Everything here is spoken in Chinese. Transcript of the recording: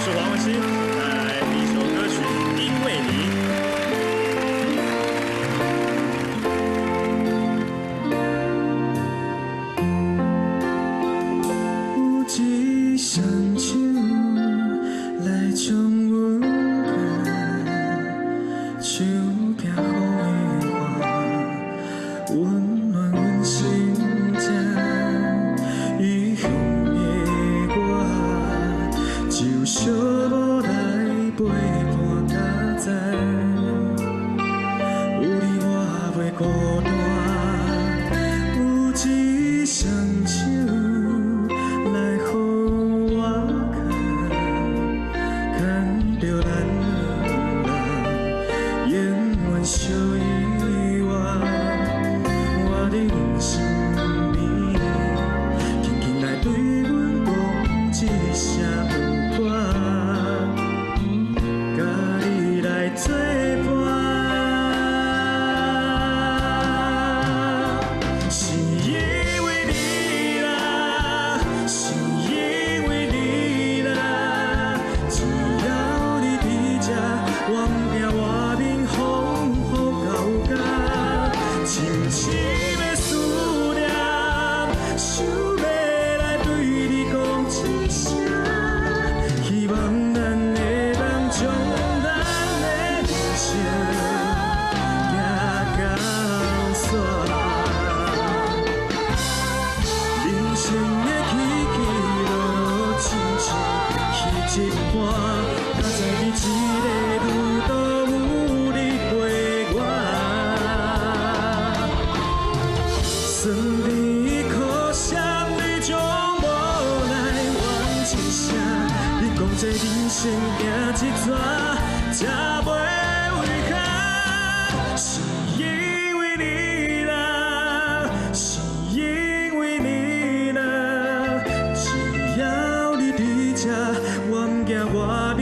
是黄文兴带来第一首歌曲《因为你》。有一双手来将阮牵，手壁风的我，温暖阮心田。异乡的我，就小无来陪伴到知，有你我袂孤单。有一双手。来予我牵着咱人，永远相依偎。我的人生里，轻轻来对阮讲一声有我，甲你来作伴。是因为你啦。是因为你啦，只要你伫这，我不惊外面风雨交加。深深的思念，想要来对你讲一声，希望咱会当将咱的人生行到煞。人生的起起落落，亲像戏一盘，哪知你一个路都有你陪我。酸甜苦涩，你将无来怨一声。你讲这人生行一逝，才袂遗憾。是因为你啦，是因为你。只要你伫这，我不惊外面